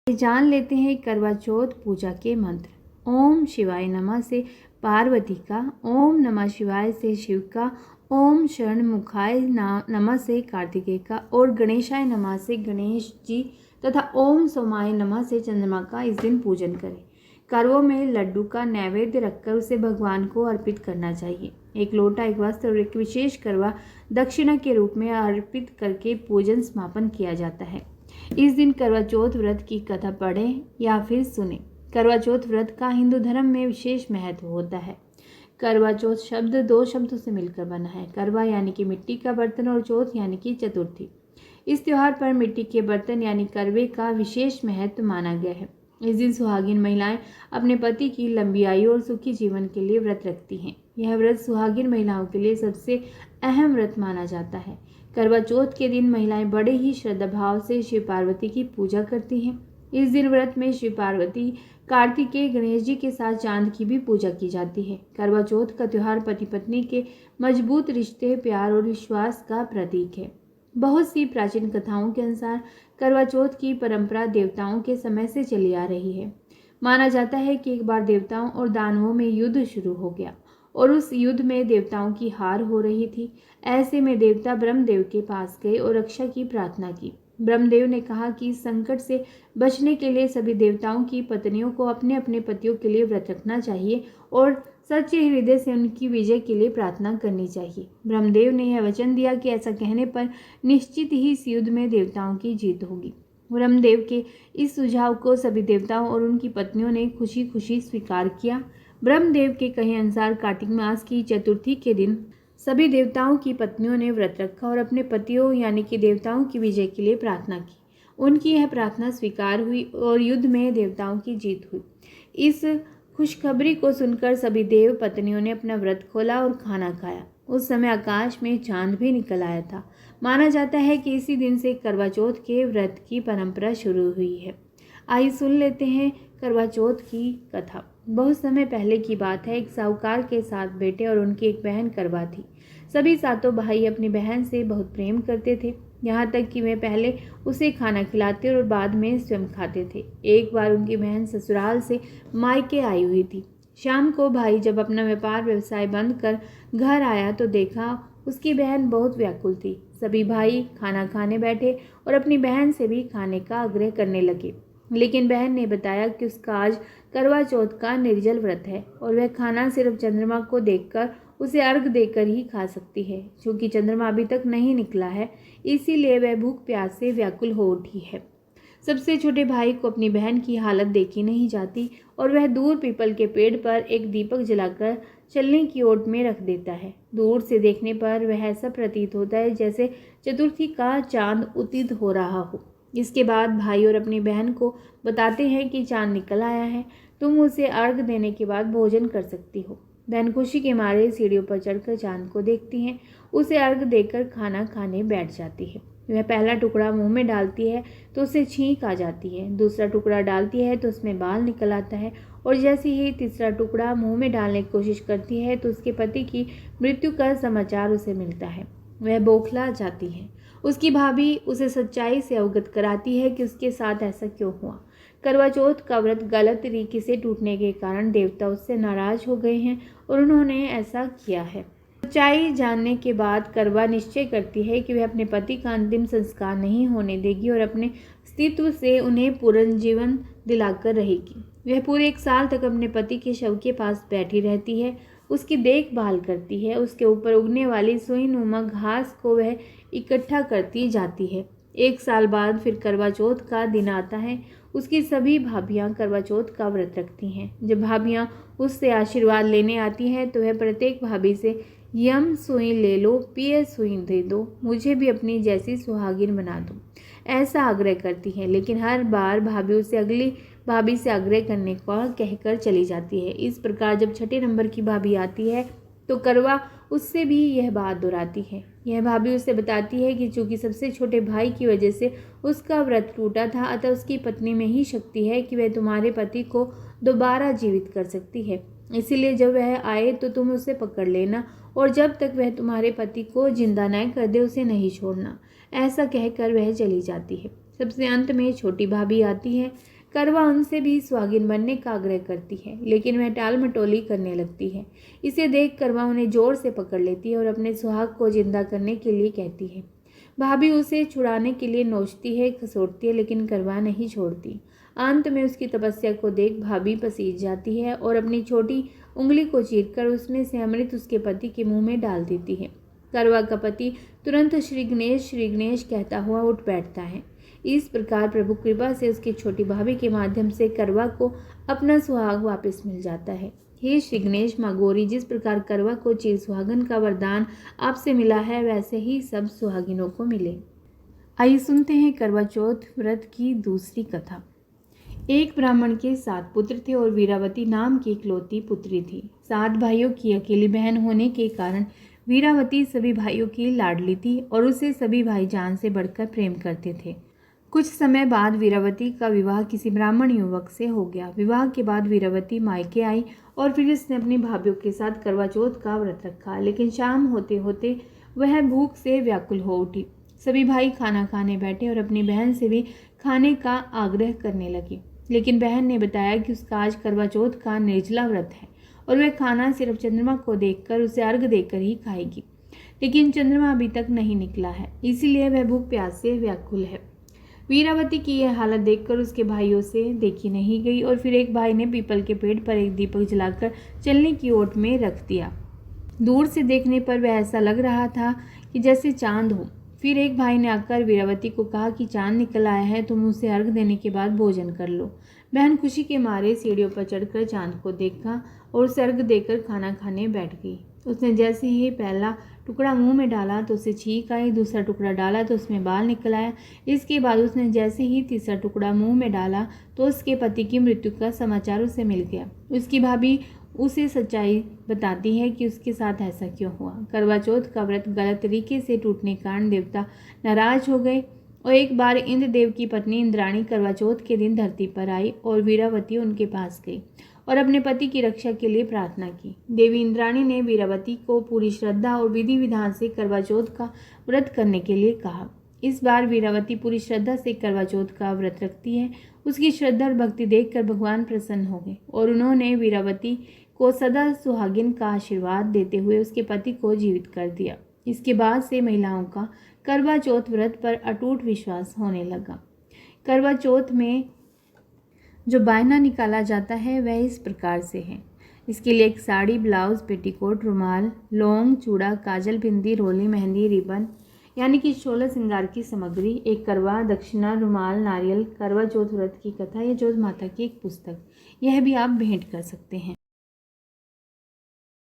जान लेते हैं करवा चौथ पूजा के मंत्र। ओम शिवाय नमः से पार्वती का, ओम नमः शिवाय से शिव का, ओम षण्मुखाय नमः से कार्तिकेय का और गणेशाय नमः से गणेश जी तथा ओम सोमाय नमः से चंद्रमा का इस दिन पूजन करें। करवों में लड्डू का नैवेद्य रखकर उसे भगवान को अर्पित करना चाहिए। एक लोटा, एक वस्त्र और एक विशेष करवा दक्षिणा के रूप में अर्पित करके पूजन समापन किया जाता है। इस दिन करवा चौथ व्रत की कथा पढ़ें या फिर सुनें। करवा चौथ व्रत का हिंदू धर्म में विशेष महत्व होता है। करवा चौथ शब्द दो शब्दों से मिलकर बना है। करवा यानी कि मिट्टी का बर्तन और चौथ यानी कि चतुर्थी। इस त्योहार पर मिट्टी के बर्तन यानी करवे का विशेष महत्व माना गया है। इस दिन सुहागिन महिलाएं अपने पति की लंबी आयु और सुखी जीवन के लिए व्रत रखती हैं। यह व्रत सुहागिन महिलाओं के लिए सबसे अहम व्रत माना जाता है। करवा चौथ के दिन महिलाएं बड़े ही श्रद्धा भाव से शिव पार्वती की पूजा करती हैं। इस दिन व्रत में शिव पार्वती, कार्तिकेय, गणेश जी के साथ चांद की भी पूजा की जाती है। करवा चौथ का त्योहार पति पत्नी के मजबूत रिश्ते, प्यार और विश्वास का प्रतीक है। बहुत सी प्राचीन कथाओं के अनुसार करवा चौथ की परंपरा देवताओं के समय से चली आ रही है। माना जाता है कि एक बार देवताओं और दानवों में युद्ध शुरू हो गया और उस युद्ध में देवताओं की हार हो रही थी। ऐसे में देवता ब्रह्मदेव के पास गए और रक्षा की प्रार्थना की। ब्रह्मदेव ने कहा कि इस संकट से बचने के लिए सभी देवताओं की पत्नियों को अपने अपने पतियों के लिए व्रत रखना चाहिए और सच्चे हृदय से उनकी विजय के लिए प्रार्थना करनी चाहिए। ब्रह्मदेव ने यह वचन दिया कि ऐसा कहने पर निश्चित ही इस युद्ध में देवताओं की जीत होगी। ब्रह्मदेव के इस सुझाव को सभी देवताओं और उनकी पत्नियों ने खुशी खुशी स्वीकार किया। ब्रह्मदेव के कहे अनुसार कार्तिक मास की चतुर्थी के दिन सभी देवताओं की पत्नियों ने व्रत रखा और अपने पतियों यानी कि देवताओं की विजय के लिए प्रार्थना की। उनकी यह प्रार्थना स्वीकार हुई और युद्ध में देवताओं की जीत हुई। इस खुशखबरी को सुनकर सभी देव पत्नियों ने अपना व्रत खोला और खाना खाया। उस समय आकाश में चांद भी निकल आया था। माना जाता है कि इसी दिन से करवा चौथ के व्रत की परंपरा शुरू हुई है। आइए सुन लेते हैं करवा चौथ की कथा। बहुत समय पहले की बात है। एक साहूकार के 7 बेटे और उनकी एक बहन करवा थी। सभी 7 भाई अपनी बहन से बहुत प्रेम करते थे, यहाँ तक कि वे पहले उसे खाना खिलाते और बाद में स्वयं खाते थे। एक बार उनकी बहन ससुराल से मायके आई हुई थी। शाम को भाई जब अपना व्यापार व्यवसाय बंद कर घर आया तो देखा उसकी बहन बहुत व्याकुल थी। सभी भाई खाना खाने बैठे और अपनी बहन से भी खाने का आग्रह करने लगे, लेकिन बहन ने बताया कि उसका आज करवा चौथ का निर्जल व्रत है और वह खाना सिर्फ चंद्रमा को देखकर, उसे अर्घ देकर ही खा सकती है। क्योंकि चंद्रमा अभी तक नहीं निकला है, इसीलिए वह भूख प्यास से व्याकुल हो उठी है। सबसे छोटे भाई को अपनी बहन की हालत देखी नहीं जाती और वह दूर पीपल के पेड़ पर एक दीपक जलाकर चलने की ओट में रख देता है। दूर से देखने पर वह ऐसा प्रतीत होता है जैसे चतुर्थी का चांद उदित हो रहा हो। इसके बाद भाई और अपनी बहन को बताते हैं कि चांद निकल आया है, तुम उसे अर्घ देने के बाद भोजन कर सकती हो। बहन खुशी के मारे सीढ़ियों पर चढ़कर चांद को देखती हैं, उसे अर्घ देकर खाना खाने बैठ जाती है। वह पहला टुकड़ा मुंह में डालती है तो उसे छींक आ जाती है, दूसरा टुकड़ा डालती है तो उसमें बाल निकल आता है और जैसे ही तीसरा टुकड़ा मुंह में डालने की कोशिश करती है तो उसके पति की मृत्यु का समाचार उसे मिलता है। वह बौखला जाती है। उसकी भाभी उसे सच्चाई से अवगत कराती है कि उसके साथ ऐसा क्यों हुआ। करवा चौथ का व्रत गलत तरीके से टूटने के कारण देवता उससे नाराज हो गए हैं और उन्होंने ऐसा किया है। सच्चाई जानने के बाद करवा निश्चय करती है कि वह अपने पति का अंतिम संस्कार नहीं होने देगी और अपने अस्तित्व से उन्हें पुनर्जीवन दिलाकर रहेगी। वह पूरे 1 साल तक अपने पति के शव के पास बैठी रहती है, उसकी देखभाल करती है, उसके ऊपर उगने वाली सुई नुमा घास को वह इकट्ठा करती जाती है। 1 साल बाद फिर करवा चौथ का दिन आता है। उसकी सभी भाभियां करवा चौथ का व्रत रखती हैं। जब भाभियां उससे आशीर्वाद लेने आती हैं तो वह प्रत्येक भाभी से यम सुई ले लो, पिए सुई दे दो, मुझे भी अपनी जैसी सुहागिन बना दो, ऐसा आग्रह करती है। लेकिन हर बार भाभी उसे अगली भाभी से आग्रह करने का कहकर चली जाती है। इस प्रकार जब 6ठे नंबर की भाभी आती है तो करवा उससे भी यह बात दोहराती है। यह भाभी उसे बताती है कि चूंकि सबसे छोटे भाई की वजह से उसका व्रत टूटा था, अतः उसकी पत्नी में ही शक्ति है कि वह तुम्हारे पति को दोबारा जीवित कर सकती है। इसीलिए जब वह आए तो तुम उसे पकड़ लेना और जब तक वह तुम्हारे पति को जिंदा न कर दे उसे नहीं छोड़ना। ऐसा कहकर वह चली जाती है। सबसे अंत में छोटी भाभी आती है। करवा उनसे भी सुहागिन बनने का आग्रह करती है, लेकिन वह टाल मटोली करने लगती है। इसे देख करवा उन्हें जोर से पकड़ लेती है और अपने सुहाग को जिंदा करने के लिए कहती है। भाभी उसे छुड़ाने के लिए नोचती है, खसोटती है, लेकिन करवा नहीं छोड़ती। अंत में उसकी तपस्या को देख भाभी पसीज जाती है और अपनी छोटी उंगली को चीरकर उसमें से अमृत उसके पति के मुंह में डाल देती है। करवा का पति तुरंत श्री गणेश कहता हुआ उठ बैठता है। इस प्रकार प्रभु कृपा से उसकी छोटी भाभी के माध्यम से करवा को अपना सुहाग वापस मिल जाता है। हे श्री गणेश माँ गौरी, जिस प्रकार करवा को चिर सुहागन का वरदान आपसे मिला है, वैसे ही सब सुहागिनों को मिले। आइए सुनते हैं करवा चौथ व्रत की दूसरी कथा। एक ब्राह्मण के 7 पुत्र थे और वीरावती नाम की इकलौती पुत्री थी। 7 भाइयों की अकेली बहन होने के कारण वीरावती सभी भाइयों की लाडली थी और उसे सभी भाई जान से बढ़कर प्रेम करते थे। कुछ समय बाद वीरावती का विवाह किसी ब्राह्मण युवक से हो गया। विवाह के बाद वीरावती मायके आई और फिर उसने अपनी भाभीियों के साथ करवा चौथ का व्रत रखा, लेकिन शाम होते होते वह भूख से व्याकुल हो उठी। सभी भाई खाना खाने बैठे और अपनी बहन से भी खाने का आग्रह करने लगे, लेकिन बहन ने बताया कि उसका आज करवा चौथ का निर्जला व्रत है और वह खाना सिर्फ चंद्रमा को देखकर उसे अर्घ देकर ही खाएगी। लेकिन चंद्रमा अभी तक नहीं निकला है, इसीलिए वह भूख प्यास से व्याकुल है। वीरावती की यह हालत देखकर उसके भाइयों से देखी नहीं गई और फिर एक भाई ने पीपल के पेड़ पर एक दीपक जलाकर चलने की ओट में रख दिया। दूर से देखने पर वह ऐसा लग रहा था कि जैसे चांद हो। फिर एक भाई ने आकर वीरावती को कहा कि चांद निकल आया है, तुम उसे अर्घ देने के बाद भोजन कर लो। बहन खुशी के मारे सीढ़ियों पर चढ़कर चांद को देखा और उसे अर्घ देकर खाना खाने बैठ गई। उसने जैसे ही पहला टुकड़ा मुंह में डाला तो उसे छींक आई, दूसरा टुकड़ा डाला तो उसमें बाल निकल आया। इसके बाद उसने जैसे ही तीसरा टुकड़ा मुंह में डाला तो उसके पति की मृत्यु का समाचार उसे मिल गया। उसकी भाभी उसे सच्चाई बताती है कि उसके साथ ऐसा क्यों हुआ। करवा चौथ का व्रत गलत तरीके से टूटने के कारण देवता नाराज हो गए और एक बार इंद्रदेव की पत्नी इंद्राणी करवा चौथ के दिन धरती पर आई और वीरावती उनके पास गई और अपने पति की रक्षा के लिए प्रार्थना की। देवी इंद्राणी ने वीरावती को पूरी श्रद्धा और विधि विधान से करवा चौथ का व्रत करने के लिए कहा। इस बार वीरावती पूरी श्रद्धा से करवा चौथ का व्रत रखती है। उसकी श्रद्धा और भक्ति देखकर भगवान प्रसन्न हो गए और उन्होंने वीरावती को सदा सुहागिन का आशीर्वाद देते हुए उसके पति को जीवित कर दिया। इसके बाद से महिलाओं का करवा चौथ व्रत पर अटूट विश्वास होने लगा। करवा चौथ में जो बायना निकाला जाता है वह इस प्रकार से है। इसके लिए एक साड़ी, ब्लाउज, पेटीकोट, रुमाल, लौंग, चूड़ा, काजल, बिंदी, रोली, मेहंदी, रिबन यानी कि 16 श्रृंगार की सामग्री, एक करवा, दक्षिणा, रुमाल, नारियल, करवा चौथ व्रत की कथा या चौथ माता की एक पुस्तक, यह भी आप भेंट कर सकते हैं।